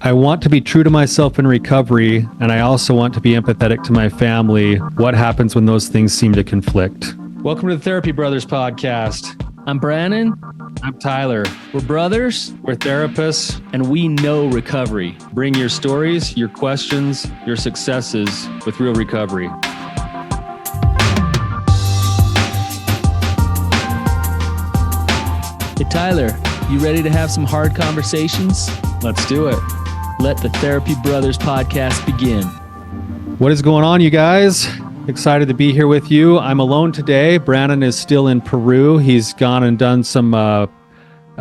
I want to be true to myself in recovery, and I also want to be empathetic to my family. What happens when those things seem to conflict? Welcome to the Therapy Brothers podcast. I'm Brannon. I'm Tyler. We're brothers, We're therapists. and we know recovery. Bring your stories, your questions, your successes with real recovery. Hey, Tyler, you ready to have some hard conversations? Let's do it. Let the Therapy Brothers podcast begin. What is going on, you guys? Excited to be here with you. I'm alone today. Brannon is still in Peru. He's gone and done some a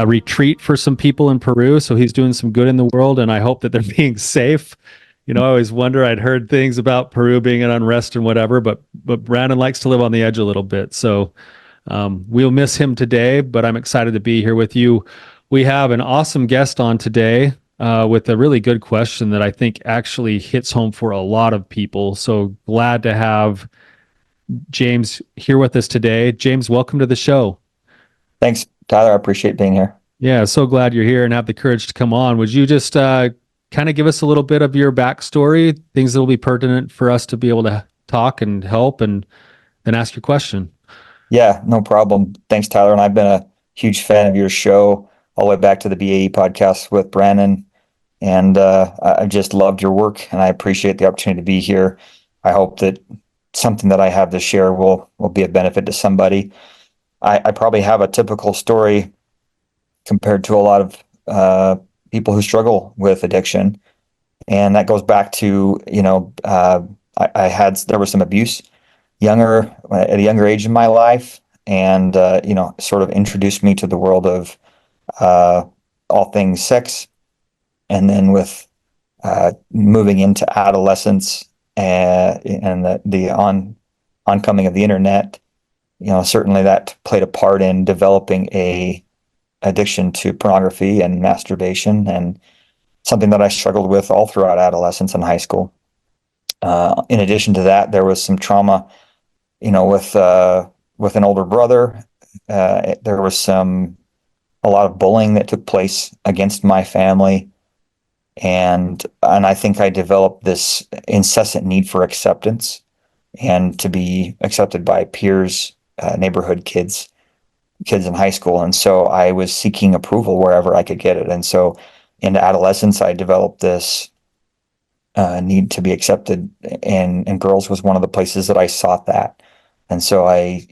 retreat for some people in Peru, so he's doing some good in the world, and I hope that they're being safe. You know, I always wonder, I'd heard things about Peru being an unrest and whatever, but Brannon likes to live on the edge a little bit, so we'll miss him today, but I'm excited to be here with you. We have an awesome guest on today with a really good question that I think actually hits home for a lot of people. So glad to have James here with us today. James, welcome to the show. Thanks, Tyler. I appreciate being here. Yeah, so glad you're here and have the courage to come on. Would you just kind of give us a little bit of your backstory, things that will be pertinent for us to be able to talk and help, and then ask your question? Yeah, no problem. Thanks, Tyler. And I've been a huge fan of your show all the way back to the BAE podcast with Brannon. And I just loved your work, and I appreciate the opportunity to be here. I hope that something that I have to share will be a benefit to somebody. I probably have a typical story compared to a lot of people who struggle with addiction. And that goes back to, there was some abuse at a younger age in my life, and, sort of introduced me to the world of all things sex. And then with moving into adolescence and the oncoming of the internet, certainly that played a part in developing a addiction to pornography and masturbation, and something that I struggled with all throughout adolescence and high school. In addition to that, there was some trauma, with an older brother. There was a lot of bullying that took place against my family. And I think I developed this incessant need for acceptance and to be accepted by peers, neighborhood kids in high school. And so I was seeking approval wherever I could get it. And so into adolescence, I developed this need to be accepted, and girls was one of the places that I sought that. And so I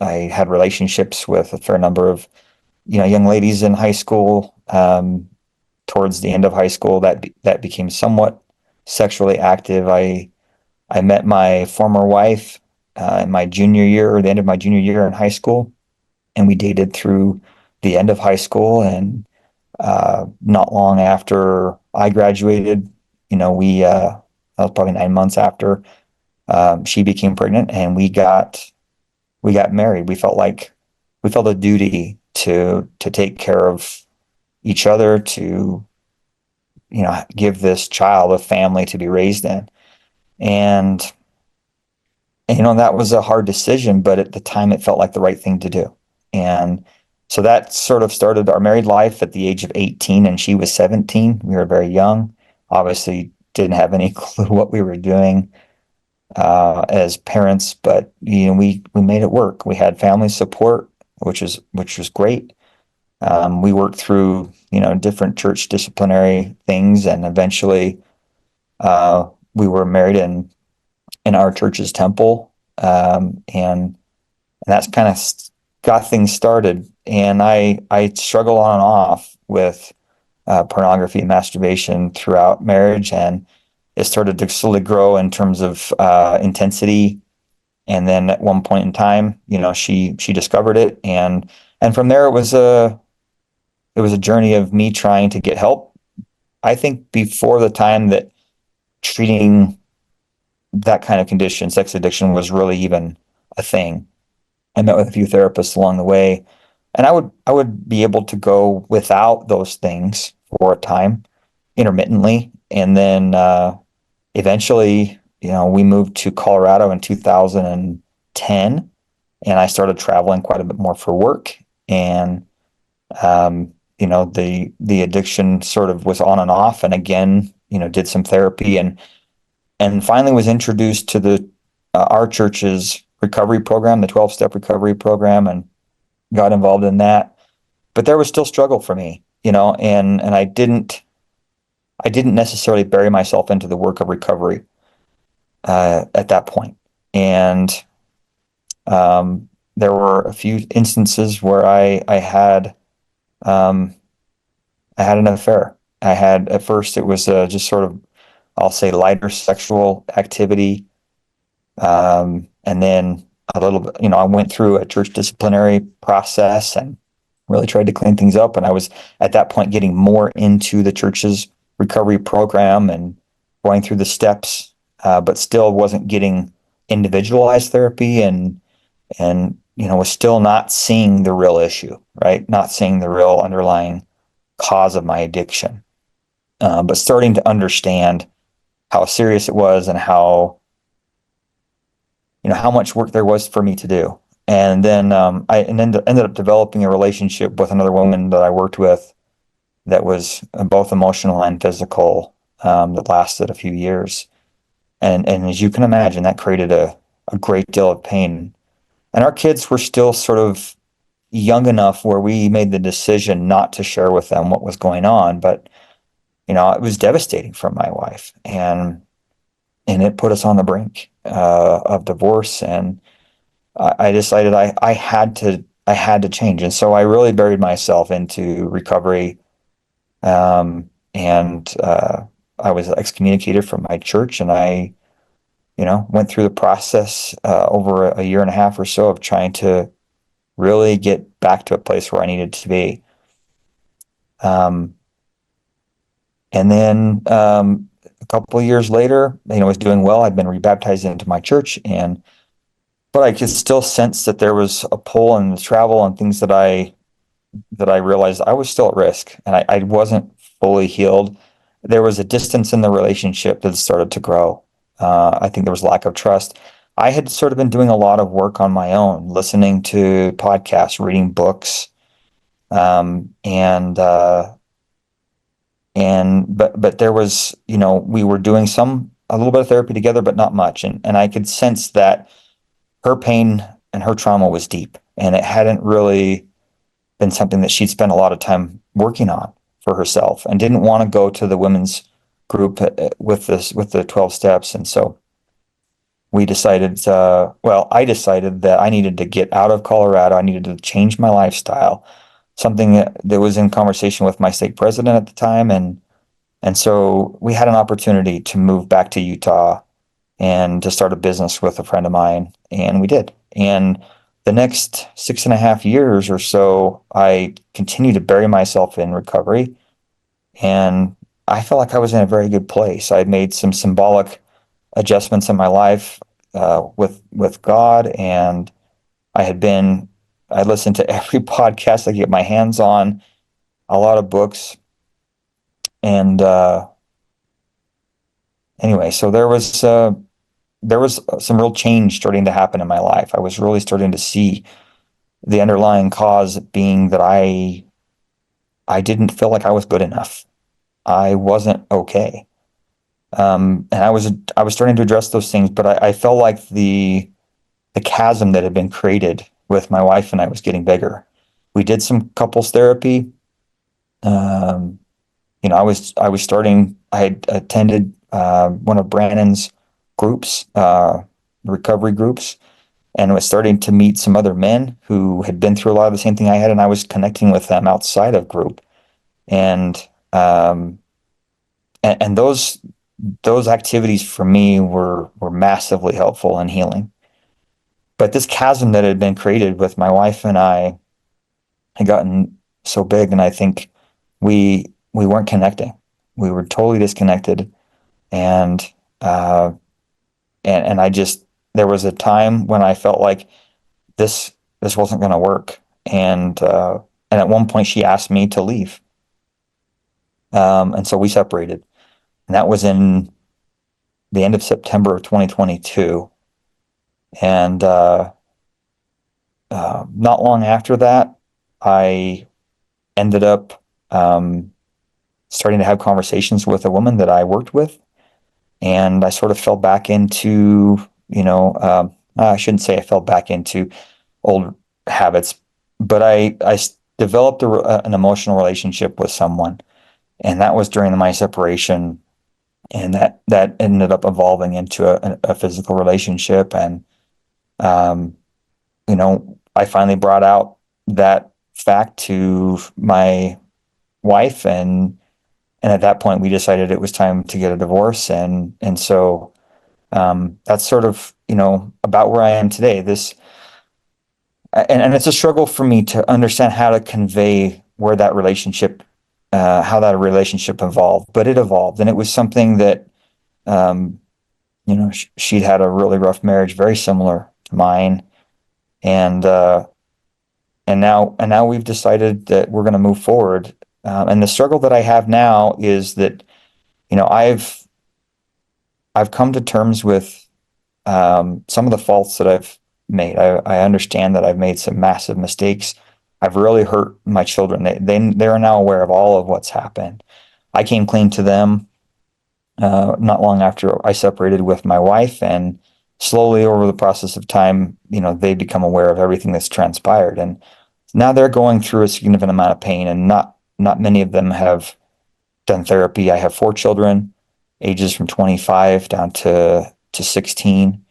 had relationships with a fair number of, young ladies in high school. Towards the end of high school, that became somewhat sexually active. I met my former wife in my junior year, or the end of my junior year in high school, and we dated through the end of high school. And not long after I graduated, that was probably 9 months after, she became pregnant, and we got married. We felt a duty to take care of each other, to give this child a family to be raised in. And that was a hard decision, but at the time it felt like the right thing to do. And so that sort of started our married life at the age of 18, and she was 17. We were very young, obviously didn't have any clue what we were doing as parents, but we made it work. We had family support, which was great. We worked through, different church disciplinary things, and eventually we were married in our church's temple, and that's kind of got things started. And I struggle on and off with pornography and masturbation throughout marriage, and it started to slowly grow in terms of intensity. And then at one point in time, she discovered it, and from there it was a journey of me trying to get help. I think before the time that treating that kind of condition, sex addiction, was really even a thing, I met with a few therapists along the way, and I would be able to go without those things for a time, intermittently, and then eventually, we moved to Colorado in 2010, and I started traveling quite a bit more for work. And the addiction sort of was on and off, and again, did some therapy, and finally was introduced to the our church's recovery program, the 12-step recovery program, and got involved in that. But there was still struggle for me, and I didn't necessarily bury myself into the work of recovery at that point. And there were a few instances where I had an affair. At first it was just sort of, I'll say, lighter sexual activity. And then a little bit, I went through a church disciplinary process and really tried to clean things up. And I was at that point getting more into the church's recovery program and going through the steps, but still wasn't getting individualized therapy, and was still not seeing the real issue, right? Not seeing the real underlying cause of my addiction, but starting to understand how serious it was and how much work there was for me to do. And then I ended up developing a relationship with another woman that I worked with that was both emotional and physical, that lasted a few years. And as you can imagine, that created a great deal of pain. And our kids were still sort of young enough where we made the decision not to share with them what was going on. But, it was devastating for my wife. And it put us on the brink of divorce. And I decided I had to change. And so I really buried myself into recovery. And I was excommunicated from my church, and I, went through the process over a year and a half or so of trying to really get back to a place where I needed to be. And then a couple of years later, I was doing well. I'd been rebaptized into my church, but I could still sense that there was a pull in the travel and things that I realized I was still at risk, and I wasn't fully healed. There was a distance in the relationship that started to grow. I think there was lack of trust. I had sort of been doing a lot of work on my own, listening to podcasts, reading books, but there was, we were doing a little bit of therapy together, but not much. And I could sense that her pain and her trauma was deep, and it hadn't really been something that she'd spent a lot of time working on for herself, and didn't want to go to the women's group with the 12 steps. And so we decided, I decided that I needed to get out of Colorado. I needed to change my lifestyle, something that was in conversation with my state president at the time. And so we had an opportunity to move back to Utah and to start a business with a friend of mine. And we did. And the next 6.5 years or so, I continued to bury myself in recovery. And I felt like I was in a very good place. I had made some symbolic adjustments in my life with God, and I listened to every podcast I could get my hands on, a lot of books, and anyway, so there was some real change starting to happen in my life. I was really starting to see the underlying cause being that I didn't feel like I was good enough. I wasn't okay. And I was starting to address those things, but I felt like the chasm that had been created with my wife and I was getting bigger. We did some couples therapy. I had attended one of Brannon's groups, recovery groups, and was starting to meet some other men who had been through a lot of the same thing I had, and I was connecting with them outside of group. And those activities for me were massively helpful in healing. But this chasm that had been created with my wife and I had gotten so big, and I think we weren't connecting. We were totally disconnected, and I just, there was a time when I felt like this wasn't going to work, and at one point she asked me to leave, and so we separated. And that was in the end of September of 2022. And not long after that, I ended up starting to have conversations with a woman that I worked with, and I sort of fell back into, I shouldn't say I fell back into old habits, but I developed an emotional relationship with someone, and that was during my separation, and that ended up evolving into a physical relationship, and um, I finally brought out that fact to my wife, and at that point we decided it was time to get a divorce, and so that's sort of about where I am today. And it's a struggle for me to understand how to convey where that relationship, how that relationship evolved, but it evolved, and it was something that, she'd had a really rough marriage, very similar to mine, and now we've decided that we're going to move forward. And the struggle that I have now is that, I've come to terms with some of the faults that I've made. I understand that I've made some massive mistakes. I've really hurt my children. They are now aware of all of what's happened. I came clean to them not long after I separated with my wife, and slowly over the process of time, they become aware of everything that's transpired, and now they're going through a significant amount of pain, and not many of them have done therapy. I have 4 children, ages from 25 down to 16,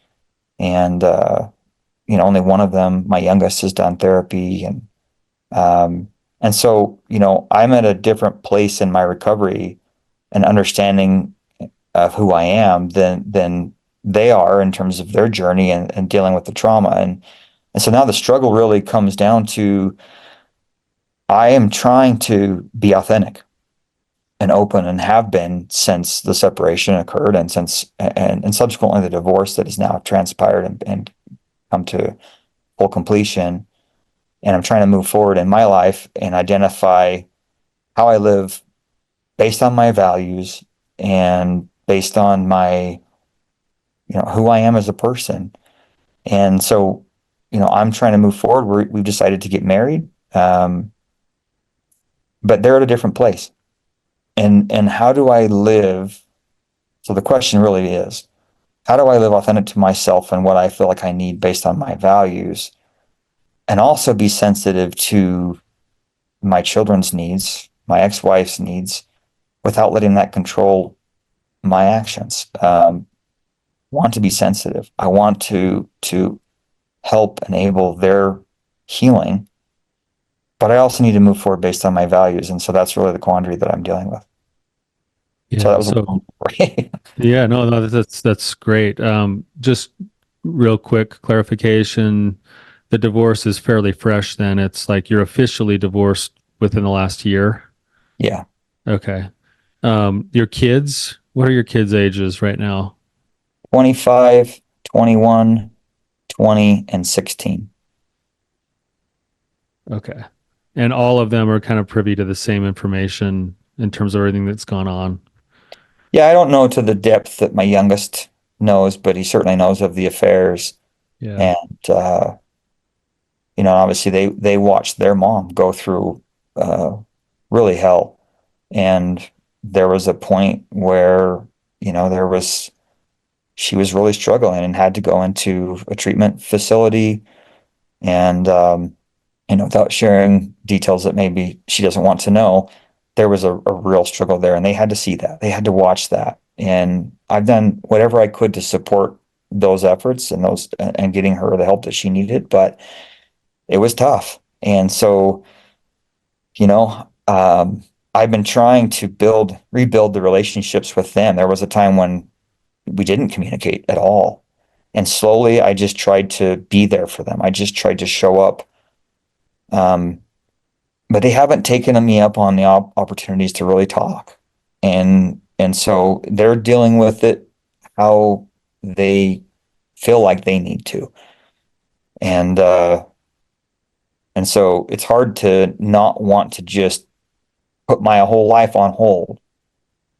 and only one of them, my youngest, has done therapy, and so I'm at a different place in my recovery and understanding of who I am than they are in terms of their journey and dealing with the trauma, and so now the struggle really comes down to, I am trying to be authentic and open, and have been since the separation occurred, and subsequently the divorce that has now transpired and come to full completion. And I'm trying to move forward in my life and identify how I live based on my values and based on my, who I am as a person. And so, I'm trying to move forward. We've decided to get married, but they're at a different place. And how do I live? So the question really is, how do I live authentic to myself and what I feel like I need based on my values, and also be sensitive to my children's needs, my ex-wife's needs, without letting that control my actions? Want to be sensitive. I want to help enable their healing, but I also need to move forward based on my values. And so that's really the quandary that I'm dealing with. So that Yeah. was a long story. Yeah, no, that's great. Just real quick clarification. The divorce is fairly fresh then. It's like you're officially divorced within the last year. Yeah. Okay. Your kids, what are your kids' ages right now? 25, 21, 20, and 16. Okay. And all of them are kind of privy to the same information in terms of everything that's gone on. Yeah, I don't know to the depth that my youngest knows, but he certainly knows of the affairs. Yeah. And obviously they watched their mom go through really hell. And there was a point where, she was really struggling and had to go into a treatment facility. And, without sharing details that maybe she doesn't want to know, there was a real struggle there, and they had to see that. They had to watch that. And I've done whatever I could to support those efforts and getting her the help that she needed, but it was tough. And so, I've been trying to rebuild the relationships with them. There was a time when we didn't communicate at all. And slowly I just tried to be there for them. I just tried to show up. But they haven't taken me up on the opportunities to really talk. And so they're dealing with it how they feel like they need to. And so it's hard to not want to just put my whole life on hold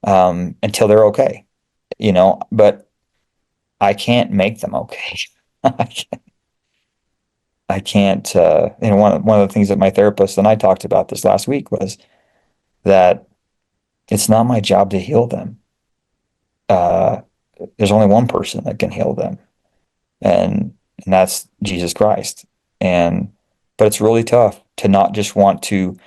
until they're okay, but I can't make them okay. I can't, one of the things that my therapist and I talked about this last week was, that it's not my job to heal them. Uh, there's only one person that can heal them, and that's Jesus Christ. And but it's really tough to not just want to,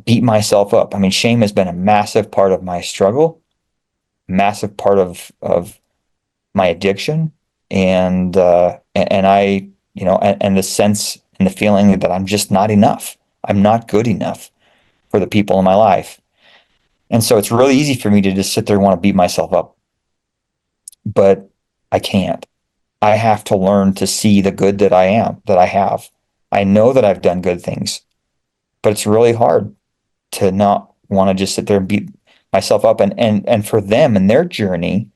beat myself up. I mean, shame has been a massive part of my struggle, massive part of my addiction, and I, and the sense and the feeling that I'm just not enough. I'm not good enough for the people in my life. And so it's really easy for me to just sit there and want to beat myself up, but I can't. I have to learn to see the good that I have. I know that I've done good things, but it's really hard to not want to just sit there and beat myself up. And for them and their journey,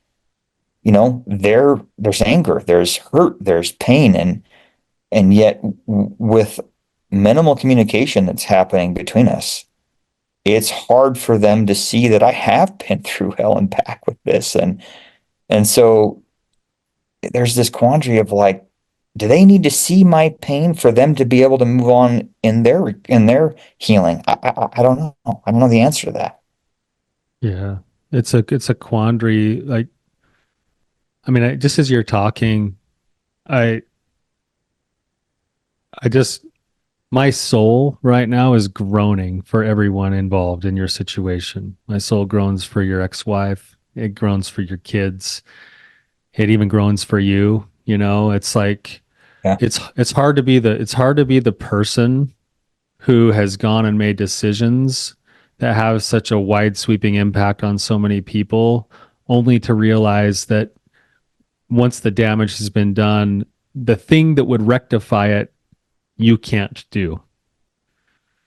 there's anger, there's hurt, there's pain, and yet with minimal communication that's happening between us, it's hard for them to see that I have been through hell and back with this. And so there's this quandary of like, do they need to see my pain for them to be able to move on in their healing? I don't know. I don't know the answer to that. Yeah. It's a quandary. Like, I mean, just as you're talking, I I just my soul right now is groaning for everyone involved in your situation. My soul groans for your ex-wife. It groans for your kids. It even groans for you. It's like Yeah. it's hard to be the person who has gone and made decisions that have such a wide sweeping impact on so many people, only to realize that once the damage has been done, the thing that would rectify it, you can't do.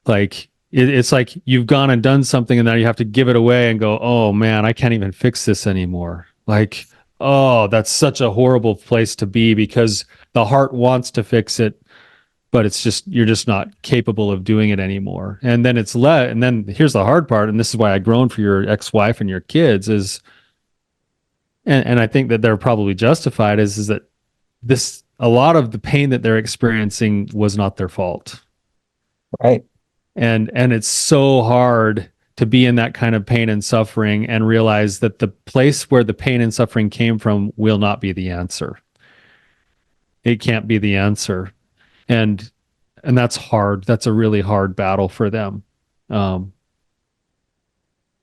Like it's like you've gone and done something and now you have to give it away and go, oh man, I can't even fix this anymore. Like, oh, that's such a horrible place to be because the heart wants to fix it, but it's just you're just not capable of doing it anymore. And then and then here's the hard part, and this is why I groan for your ex-wife and your kids is, and I think that they're probably justified is that this a lot of the pain that they're experiencing was not their fault. Right. And it's so hard to be in that kind of pain and suffering and realize that the place where the pain and suffering came from will not be the answer. It can't be the answer. And that's hard. That's a really hard battle for them.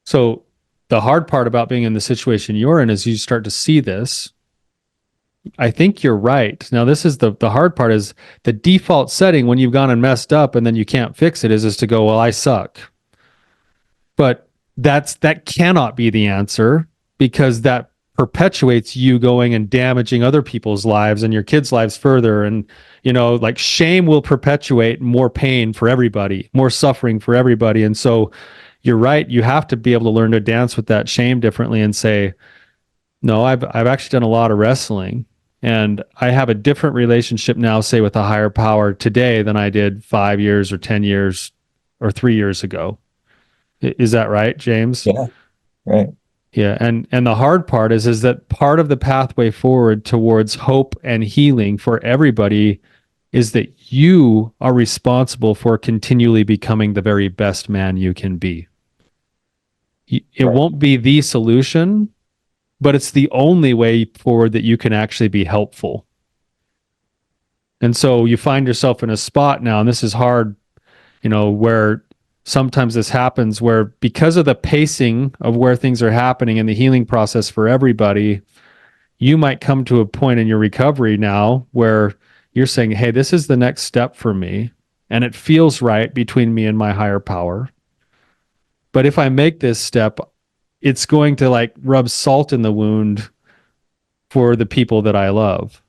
So the hard part about being in the situation you're in is you start to see this. I think you're right. Now, this is the hard part is the default setting when you've gone and messed up and then you can't fix it is to go, well, I suck. But that cannot be the answer because that perpetuates you going and damaging other people's lives and your kids' lives further. And, like shame will perpetuate more pain for everybody, more suffering for everybody. And so you're right. You have to be able to learn to dance with that shame differently and say, no, I've actually done a lot of wrestling and I have a different relationship now, say with a higher power today than I did 5 years or 10 years or 3 years ago. Is that right, James? Yeah. Right. Yeah, and the hard part is that part of the pathway forward towards hope and healing for everybody is that you are responsible for continually becoming the very best man you can be. It Right. won't be the solution, but it's the only way forward that you can actually be helpful. And so you find yourself in a spot now, and this is hard, where sometimes this happens where because of the pacing of where things are happening in the healing process for everybody, you might come to a point in your recovery now where you're saying, hey, this is the next step for me. And it feels right between me and my higher power. But if I make this step, it's going to like rub salt in the wound for the people that I love.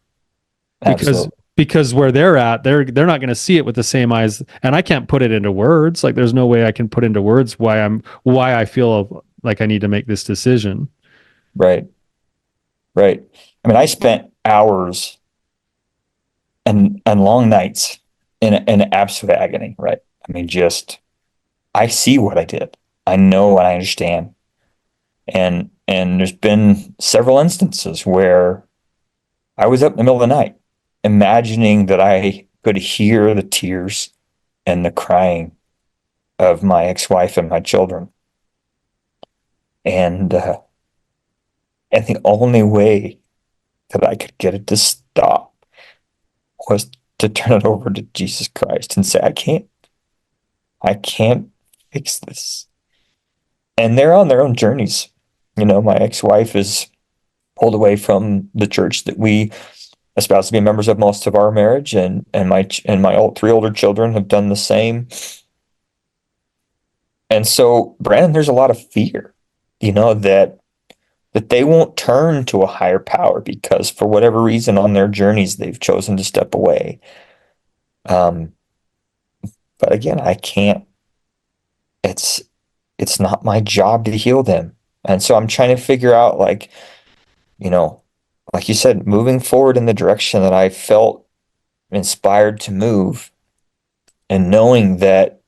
Absolutely. Because where they're at, they're not going to see it with the same eyes, and I can't put it into words. Like there's no way I can put into words why I feel like I need to make this decision. Right. Right. I mean, I spent hours and long nights in absolute agony. Right. I mean, I see what I did. I know and I understand. And there's been several instances where I was up in the middle of the night, imagining that I could hear the tears and the crying of my ex-wife and my children. And the only way that I could get it to stop was to turn it over to Jesus Christ and say, I can't fix this. And they're on their own journeys. My ex-wife is pulled away from the church that we espoused to be members of most of our marriage, and my three older children have done the same. And so, Brandon, there's a lot of fear, that they won't turn to a higher power because for whatever reason on their journeys they've chosen to step away. But again, I can't. It's not my job to heal them, and so I'm trying to figure out, like you said, moving forward in the direction that I felt inspired to move, and knowing that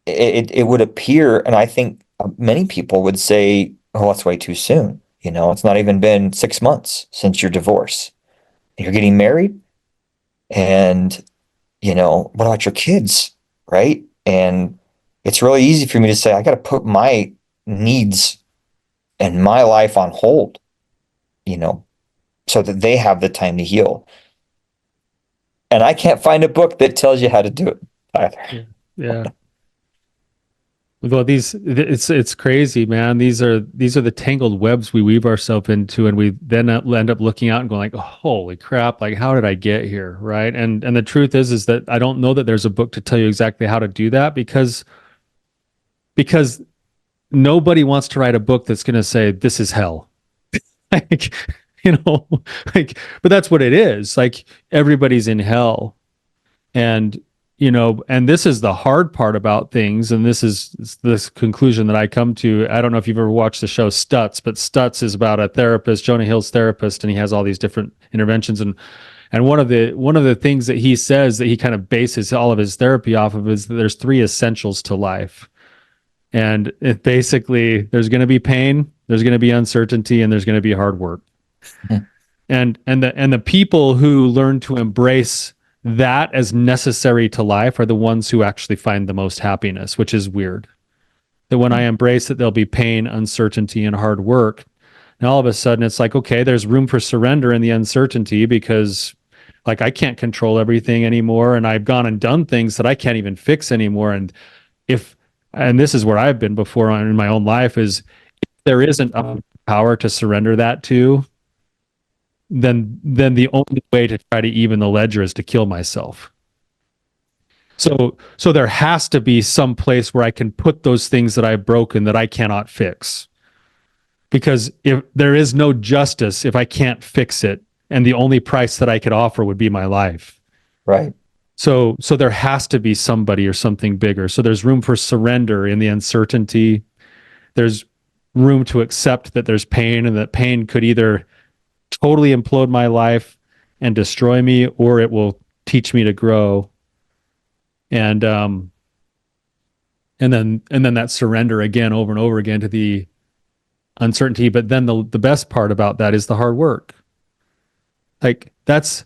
it would appear, and I think many people would say, oh, that's way too soon. It's not even been 6 months since your divorce. You're getting married, and what about your kids, right? And it's really easy for me to say, I got to put my needs and my life on hold, so that they have the time to heal. And I can't find a book that tells you how to do it either. Yeah. Well, it's crazy, man. These are the tangled webs we weave ourselves into, and we then end up looking out and going like, oh, holy crap, like how did I get here, right? And the truth is that I don't know that there's a book to tell you exactly how to do that, because nobody wants to write a book that's going to say this is hell. like, but that's what it is. Like, everybody's in hell. And and this is the hard part about things, and this is this conclusion that I come to. I don't know if you've ever watched the show Stutz, but Stutz is about a therapist, Jonah Hill's therapist, and he has all these different interventions, and one of the things that he says that he kind of bases all of his therapy off of is that there's 3 essentials to life. And it basically, there's going to be pain, there's going to be uncertainty, and there's going to be hard work. And the people who learn to embrace that as necessary to life are the ones who actually find the most happiness, which is weird. That when I embrace that there'll be pain, uncertainty, and hard work, and all of a sudden it's like, okay, there's room for surrender in the uncertainty, because like I can't control everything anymore, and I've gone and done things that I can't even fix anymore. And this is where I've been before in my own life, is if there isn't a power to surrender that to, then the only way to try to even the ledger is to kill myself. So there has to be some place where I can put those things that I've broken that I cannot fix. Because if there is no justice, if I can't fix it, and the only price that I could offer would be my life. Right. So there has to be somebody or something bigger. So there's room for surrender in the uncertainty. There's room to accept that there's pain, and that pain could either totally implode my life and destroy me, or it will teach me to grow. And then that surrender again over and over again to the uncertainty. But then the best part about that is the hard work. Like that's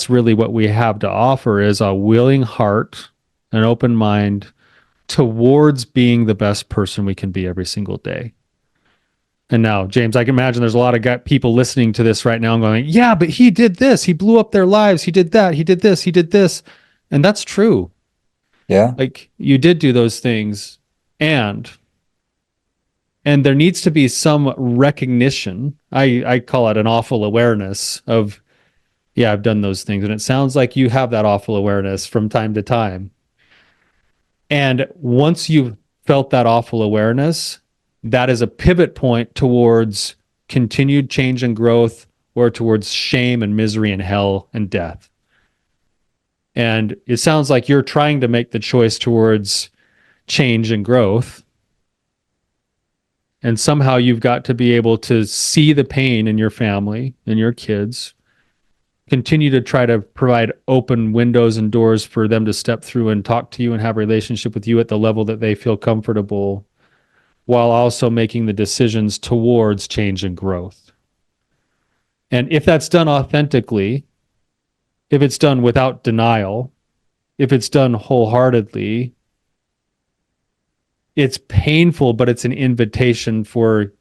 really what we have to offer, is a willing heart, an open mind towards being the best person we can be every single day. And now, James, I can imagine there's a lot of people listening to this right now and going, yeah, but he did this. He blew up their lives. He did that. He did this. He did this. And that's true. Yeah. Like, you did do those things. And there needs to be some recognition. I call it an awful awareness of, yeah, I've done those things. And it sounds like you have that awful awareness from time to time. And once you've felt that awful awareness, that is a pivot point towards continued change and growth, or towards shame and misery and hell and death. And it sounds like you're trying to make the choice towards change and growth. And somehow you've got to be able to see the pain in your family and your kids, continue to try to provide open windows and doors for them to step through and talk to you and have a relationship with you at the level that they feel comfortable, while also making the decisions towards change and growth. And if that's done authentically, if it's done without denial, if it's done wholeheartedly, it's painful, but it's an invitation for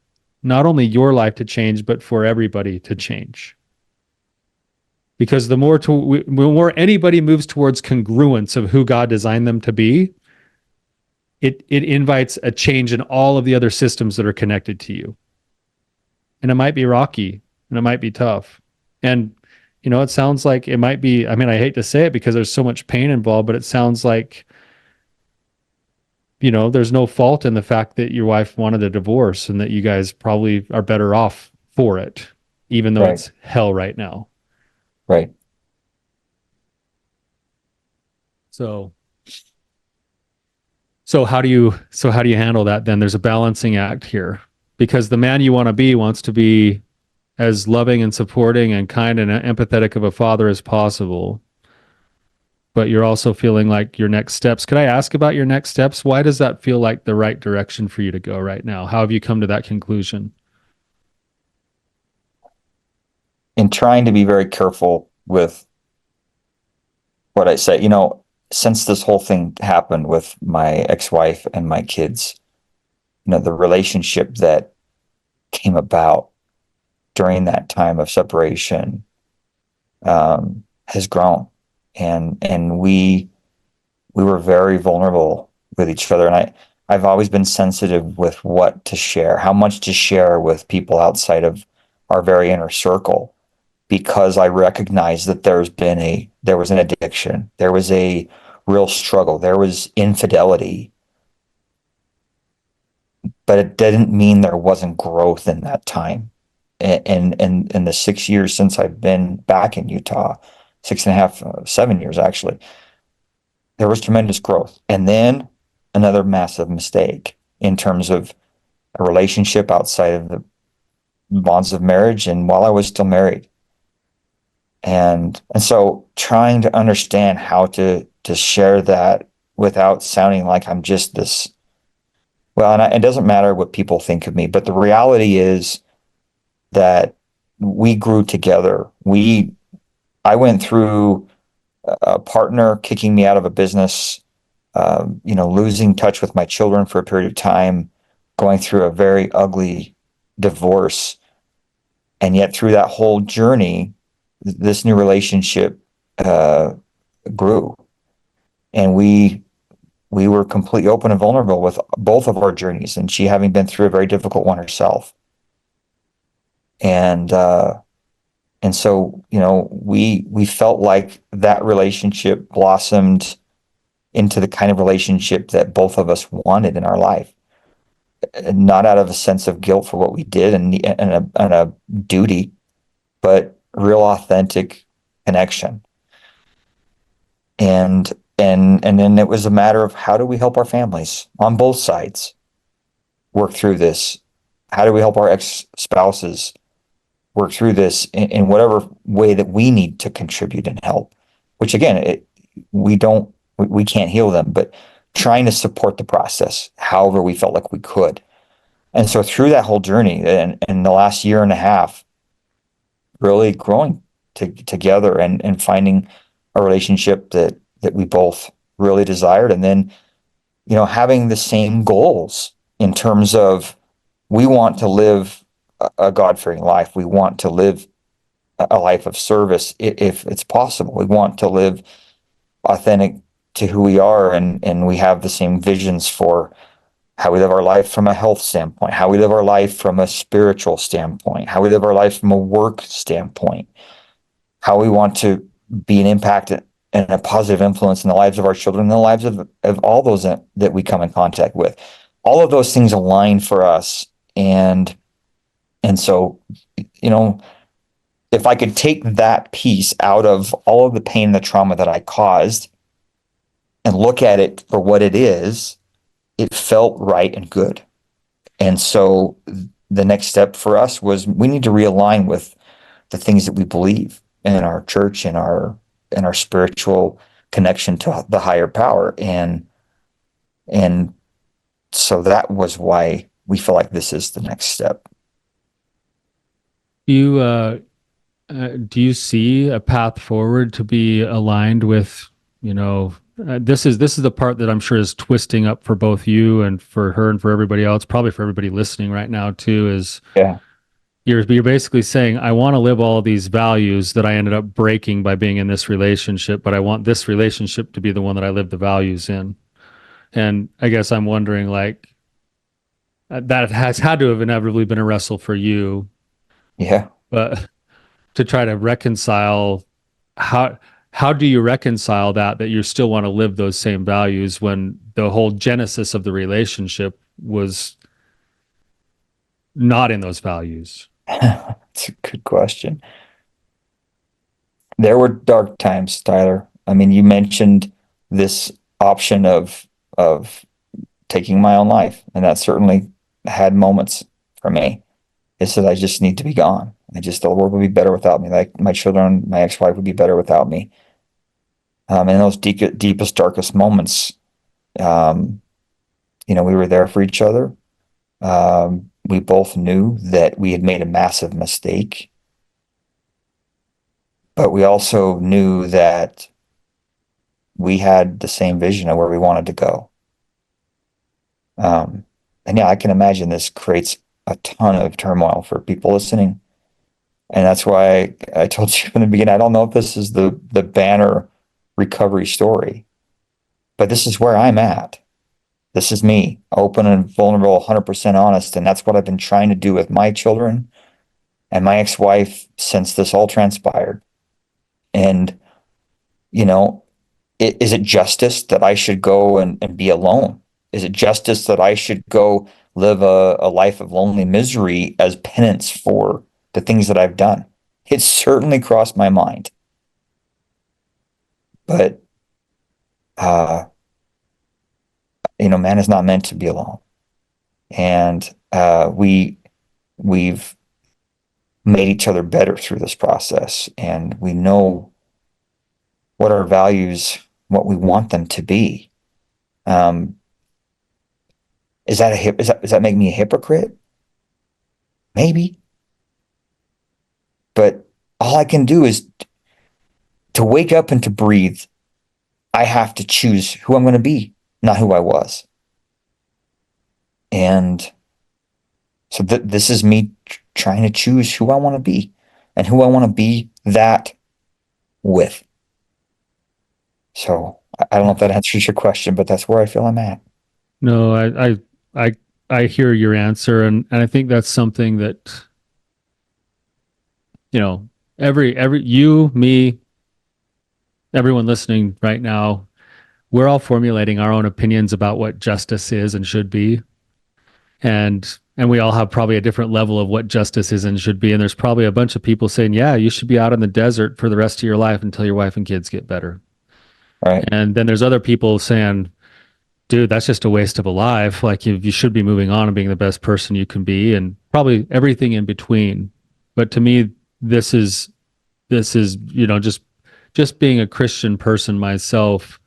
not only your life to change, but for everybody to change. Because the more anybody moves towards congruence of who God designed them to be, it invites a change in all of the other systems that are connected to you. And it might be rocky and it might be tough. And, it sounds like it might be, I mean, I hate to say it because there's so much pain involved, but it sounds like, there's no fault in the fact that your wife wanted a divorce and that you guys probably are better off for it, even though Right. it's hell right now. Right. So how do you handle that then? There's a balancing act here because the man you want to be wants to be as loving and supporting and kind and empathetic of a father as possible. But you're also feeling like your next steps. Could I ask about your next steps? Why does that feel like the right direction for you to go right now? How have you come to that conclusion? In trying to be very careful with what I say, since this whole thing happened with my ex-wife and my kids, the relationship that came about during that time of separation has grown, and we were very vulnerable with each other, and I've always been sensitive with what to share, how much to share with people outside of our very inner circle, because I recognize that there was an addiction, there was a real struggle, there was infidelity, but it didn't mean there wasn't growth in that time. And in the 6 years since I've been back in Utah, 6.5, 7 years actually, there was tremendous growth. And then another massive mistake in terms of a relationship outside of the bonds of marriage and while I was still married. And so trying to understand how to share that without sounding like I'm just this, well, and it doesn't matter what people think of me, but the reality is that we grew together. I went through a partner kicking me out of a business, losing touch with my children for a period of time, going through a very ugly divorce. And yet through that whole journey, this new relationship grew. And we were completely open and vulnerable with both of our journeys, and she having been through a very difficult one herself. And so, we felt like that relationship blossomed into the kind of relationship that both of us wanted in our life, not out of a sense of guilt for what we did and a duty, but real authentic connection. And then it was a matter of how do we help our families on both sides work through this? How do we help our ex-spouses work through this in whatever way that we need to contribute and help? Which again, we can't heal them, but trying to support the process however we felt like we could. And so through that whole journey and the last year and a half, really growing together and finding a relationship that we both really desired, and then having the same goals in terms of we want to live a God-fearing life. We want to live a life of service if it's possible. We want to live authentic to who we are, and we have the same visions for how we live our life from a health standpoint, how we live our life from a spiritual standpoint, how we live our life from a work standpoint, how we want to be an impact and a positive influence in the lives of our children and the lives of all those that we come in contact with. All of those things align for us. And so, if I could take that piece out of all of the pain and the trauma that I caused and look at it for what it is, it felt right and good. And so the next step for us was we need to realign with the things that we believe in our church and our spiritual connection to the higher power. And so that was why we feel like this is the next step. Do you see a path forward to be aligned with, this is the part that I'm sure is twisting up for both you and for her and for everybody else, probably for everybody listening right now too. Is Yeah. you're basically saying, I want to live all of these values that I ended up breaking by being in this relationship, but I want this relationship to be the one that I live the values in. And I guess I'm wondering, like, that has had to have inevitably been a wrestle for you, Yeah. but to try to reconcile how do you reconcile that you still want to live those same values when the whole genesis of the relationship was not in those values? It's a good question. There were dark times, Tyler. I mean, you mentioned this option of taking my own life, and that certainly had moments for me. It said I just need to be gone. The world would be better without me. Like my children, my ex-wife would be better without me. In those deepest, darkest moments, um, we were there for each other. We both knew that we had made a massive mistake, but we also knew that we had the same vision of where we wanted to go. And yeah, I can imagine this creates a ton of turmoil for people listening. And that's why I told you from the beginning, I don't know if this is the banner recovery story, but this is where I'm at. This is me, open and vulnerable, 100% honest. And that's what I've been trying to do with my children and my ex-wife since this all transpired. And, is it justice that I should go and be alone? Is it justice that I should go live a life of lonely misery as penance for the things that I've done? It's certainly crossed my mind. But, man is not meant to be alone. And we've made each other better through this process. And we know what our values, what we want them to be. Does that make me a hypocrite? Maybe. But all I can do is to wake up and to breathe. I have to choose who I'm going to be, not who I was. And so this is me trying to choose who I want to be and who I want to be that with. So I don't know if that answers your question, but that's where I feel I'm at. No, I hear your answer, and I think that's something that, every you, me, everyone listening right now, we're all formulating our own opinions about what justice is and should be. And we all have probably a different level of what justice is and should be. And there's probably a bunch of people saying, yeah, you should be out in the desert for the rest of your life until your wife and kids get better. Right. And then there's other people saying, dude, that's just a waste of a life. Like you should be moving on and being the best person you can be, and probably everything in between. But to me, this is, just being a Christian person myself.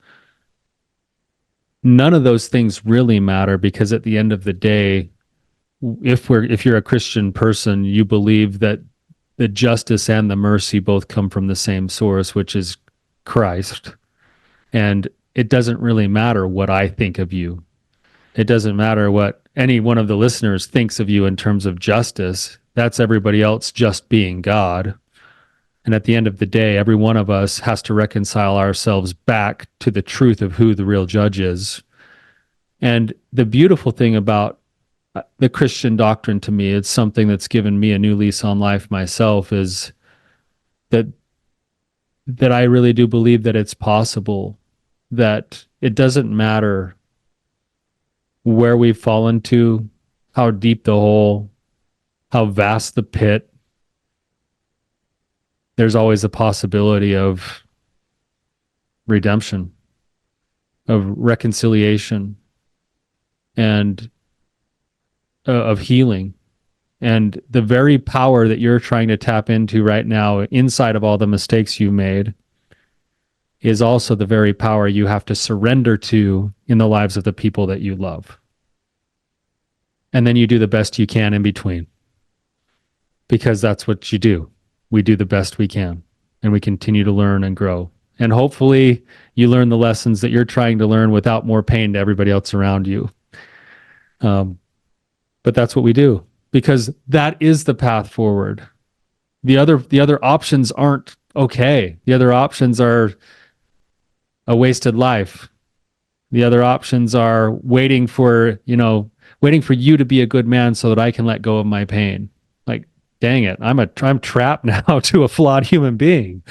None of those things really matter, because at the end of the day, if you're a Christian person, you believe that the justice and the mercy both come from the same source, which is Christ. And it doesn't really matter what I think of you. It doesn't matter what any one of the listeners thinks of you in terms of justice. That's everybody else just being God. And at the end of the day, every one of us has to reconcile ourselves back to the truth of who the real judge is. And the beautiful thing about the Christian doctrine, to me, it's something that's given me a new lease on life myself, is that I really do believe that it's possible, that it doesn't matter where we've fallen to, how deep the hole, how vast the pit. There's always a possibility of redemption, of reconciliation, and of healing. And the very power that you're trying to tap into right now, inside of all the mistakes you made, is also the very power you have to surrender to in the lives of the people that you love. And then you do the best you can in between, because that's what you do. We do the best we can, and we continue to learn and grow And hopefully you learn the lessons that you're trying to learn without more pain to everybody else around you. But that's what we do, because that is the path forward. The other options aren't okay. The other options are a wasted life. The other options are waiting for you to be a good man so that I can let go of my pain. Like, dang it, I'm trapped now to a flawed human being.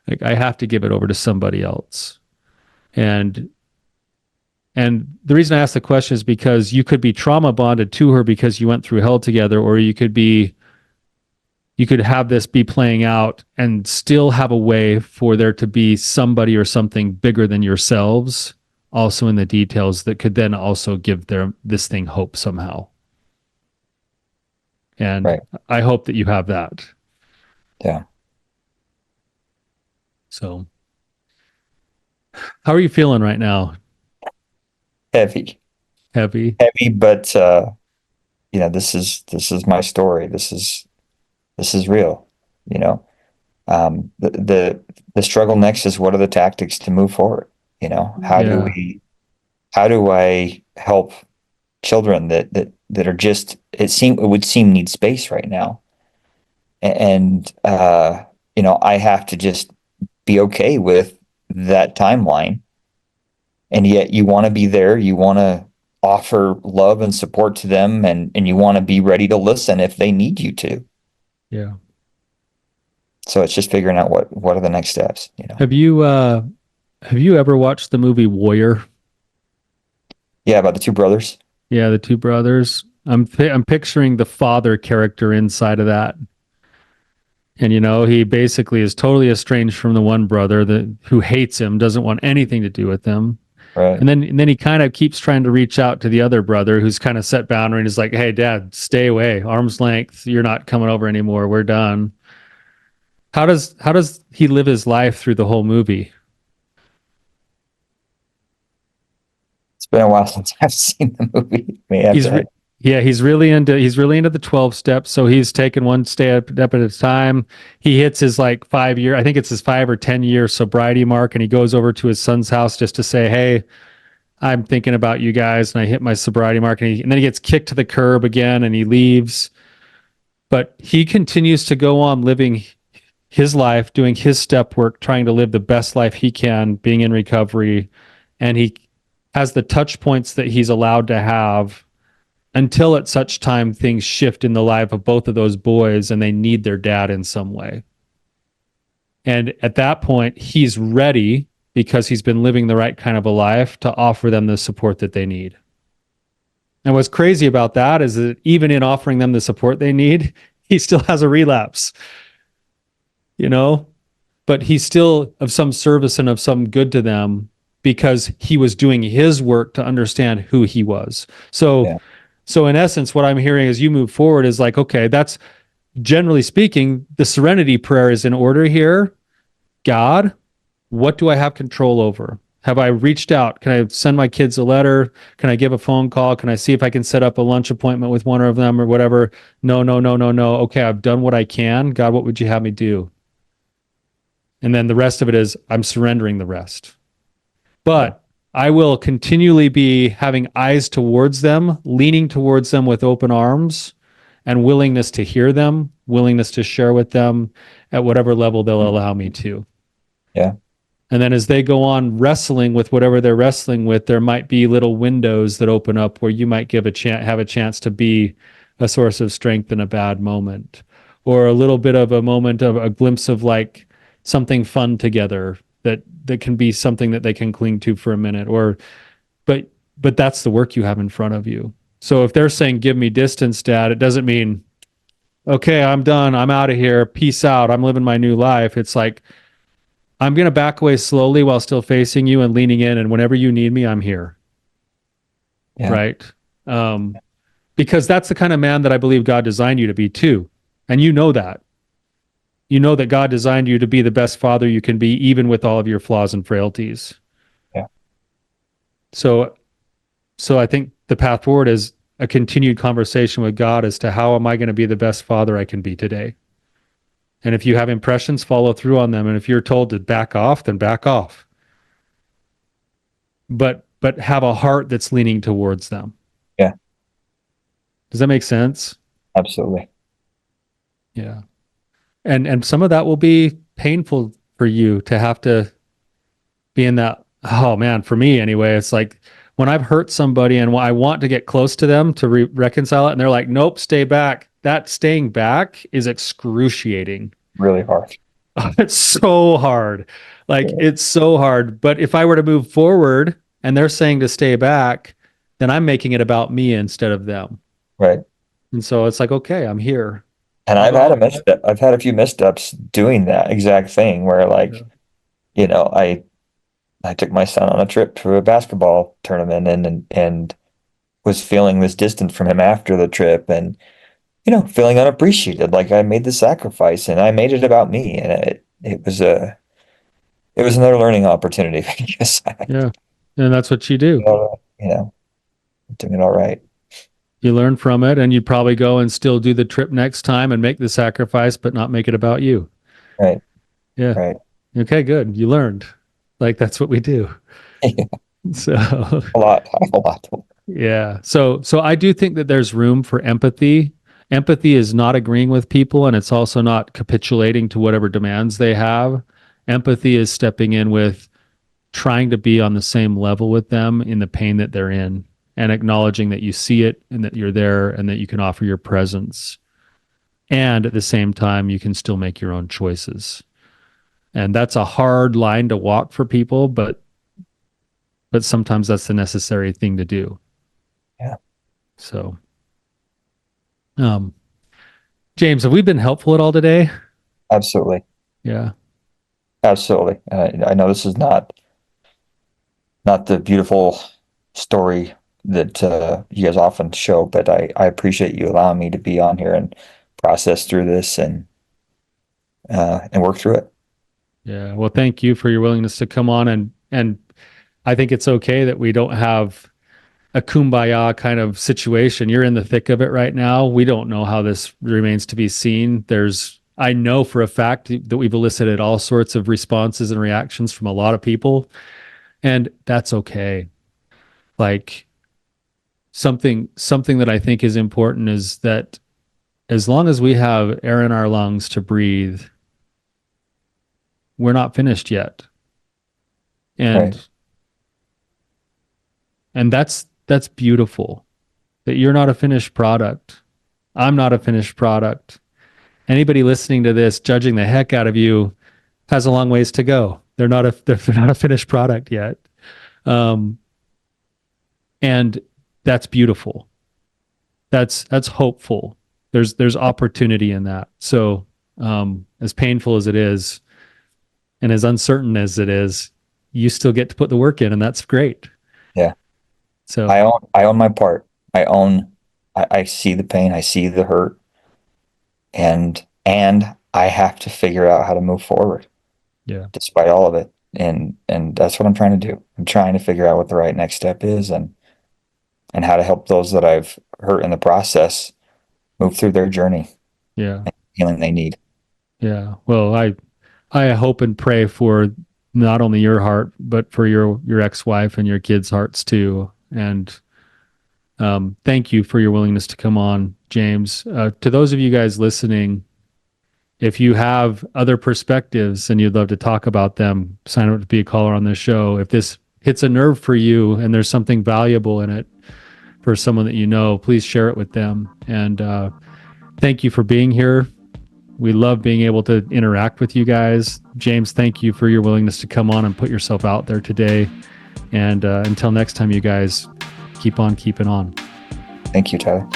Like, I have to give it over to somebody else. And the reason I ask the question is because you could be trauma bonded to her because you went through hell together, or you could have this be playing out and still have a way for there to be somebody or something bigger than yourselves also in the details that could then also give this thing hope somehow. And Right. I hope that you have that. Yeah. So how are you feeling right now? Heavy, Heavy? but this is my story. This is real. The struggle next is, what are the tactics to move forward? How do I help children that are just, it would seem need space right now. And I have to just be okay with that timeline. And yet you want to be there, you want to offer love and support to them, and you want to be ready to listen if they need you to. Yeah. So it's just figuring out what are the next steps. Have you ever watched the movie Warrior? Yeah, about the two brothers. Yeah, the two brothers. I'm picturing the father character inside of that. And he basically is totally estranged from the one brother who hates him, doesn't want anything to do with him. Right. And then he kind of keeps trying to reach out to the other brother who's kind of set boundary and is like, "Hey, Dad, stay away, arm's length. You're not coming over anymore. We're done." How does he live his life through the whole movie? It's been a while since I've seen the movie. He's really into the 12 steps. So he's taking one step at a time. He hits his 5 year, I think it's his 5 or 10 year sobriety mark, and he goes over to his son's house just to say, "Hey, I'm thinking about you guys, and I hit my sobriety mark." And then he gets kicked to the curb again, and he leaves. But he continues to go on living his life, doing his step work, trying to live the best life he can, being in recovery. And he has the touch points that he's allowed to have until at such time things shift in the life of both of those boys and they need their dad in some way. And at that point, he's ready, because he's been living the right kind of a life, to offer them the support that they need. And what's crazy about that is that even in offering them the support they need, he still has a relapse, but he's still of some service and of some good to them, because he was doing his work to understand who he was. So in essence, what I'm hearing as you move forward is okay, that's generally speaking, the serenity prayer is in order here. God, what do I have control over? Have I reached out? Can I send my kids a letter? Can I give a phone call? Can I see if I can set up a lunch appointment with one of them or whatever? No. Okay, I've done what I can. God, what would you have me do? And then the rest of it is, I'm surrendering the rest. But I will continually be having eyes towards them, leaning towards them with open arms, and willingness to hear them, willingness to share with them at whatever level they'll allow me to. Yeah. And then as they go on wrestling with whatever they're wrestling with, there might be little windows that open up where you might have a chance to be a source of strength in a bad moment, or a little bit of a moment of a glimpse of something fun together that can be something that they can cling to for a minute. But that's the work you have in front of you. So if they're saying, "Give me distance, Dad," it doesn't mean, "Okay, I'm done. I'm out of here. Peace out. I'm living my new life." It's I'm going to back away slowly while still facing you and leaning in. And whenever you need me, I'm here. Yeah. Right. Because that's the kind of man that I believe God designed you to be too. And you know that. You know that God designed you to be the best father you can be, even with all of your flaws and frailties. Yeah. So I think the path forward is a continued conversation with God as to how am I going to be the best father I can be today? And if you have impressions, follow through on them. And if you're told to back off, then back off. But have a heart that's leaning towards them. Yeah. Does that make sense? Absolutely. Yeah. And some of that will be painful for you to have to be in that. Oh man, for me anyway, it's like when I've hurt somebody and I want to get close to them to reconcile it, and they're like, nope, stay back. That staying back is excruciating. Really hard. It's so hard. Like, it's so hard. But if I were to move forward and they're saying to stay back, then I'm making it about me instead of them. Right. And so it's like, okay, I'm here. And I've had a misstep. I've had a few missteps doing that exact thing where, like, you know, I took my son on a trip to a basketball tournament and was feeling this distance from him after the trip, and, you know, feeling unappreciated. Like, I made the sacrifice and I made it about me, and it was another learning opportunity. I guess. Yeah, and that's what you do. You know, doing it all right. You learn from it, and you'd probably go and still do the trip next time and make the sacrifice, but not make it about you. Right. Yeah. Right. Okay, good. You learned. Like, that's what we do. Yeah. So a lot. Yeah. So I do think that there's room for empathy. Empathy is not agreeing with people, and it's also not capitulating to whatever demands they have. Empathy is stepping in with trying to be on the same level with them in the pain that they're in, and acknowledging that you see it and that you're there and that you can offer your presence. And at the same time, you can still make your own choices. And that's a hard line to walk for people, but sometimes that's the necessary thing to do. Yeah. So, James, have we been helpful at all today? Absolutely. Yeah. Absolutely. I know this is not the beautiful story that you guys often show, but I appreciate you allowing me to be on here and process through this and work through it. Yeah. Well, thank you for your willingness to come on, and I think it's okay that we don't have a kumbaya kind of situation. You're in the thick of it right now. We don't know how this remains to be seen. I know for a fact that we've elicited all sorts of responses and reactions from a lot of people, and that's okay. Like, something that I think is important is that as long as we have air in our lungs to breathe, we're not finished yet. And Right. and that's beautiful, that you're not a finished product. I'm not a finished product. Anybody listening to this, judging the heck out of you, has a long ways to go. They're not a finished product yet. And that's beautiful. That's hopeful. There's opportunity in that. So, as painful as it is, and as uncertain as it is, you still get to put the work in, and that's great. Yeah. So I own my part. I see the pain, I see the hurt, and I have to figure out how to move forward. Yeah. Despite all of it. And that's what I'm trying to do. I'm trying to figure out what the right next step is and how to help those that I've hurt in the process move through their journey. Yeah. And healing they need. Yeah. Well, I hope and pray for not only your heart, but for your ex-wife and your kids' hearts too. And thank you for your willingness to come on, James. To those of you guys listening, if you have other perspectives and you'd love to talk about them, sign up to be a caller on this show. If this hits a nerve for you and there's something valuable in it for someone that you know, please share it with them. And thank you for being here. We love being able to interact with you guys. James, thank you for your willingness to come on and put yourself out there today. And until next time, you guys, keep on keeping on. Thank you, Tyler.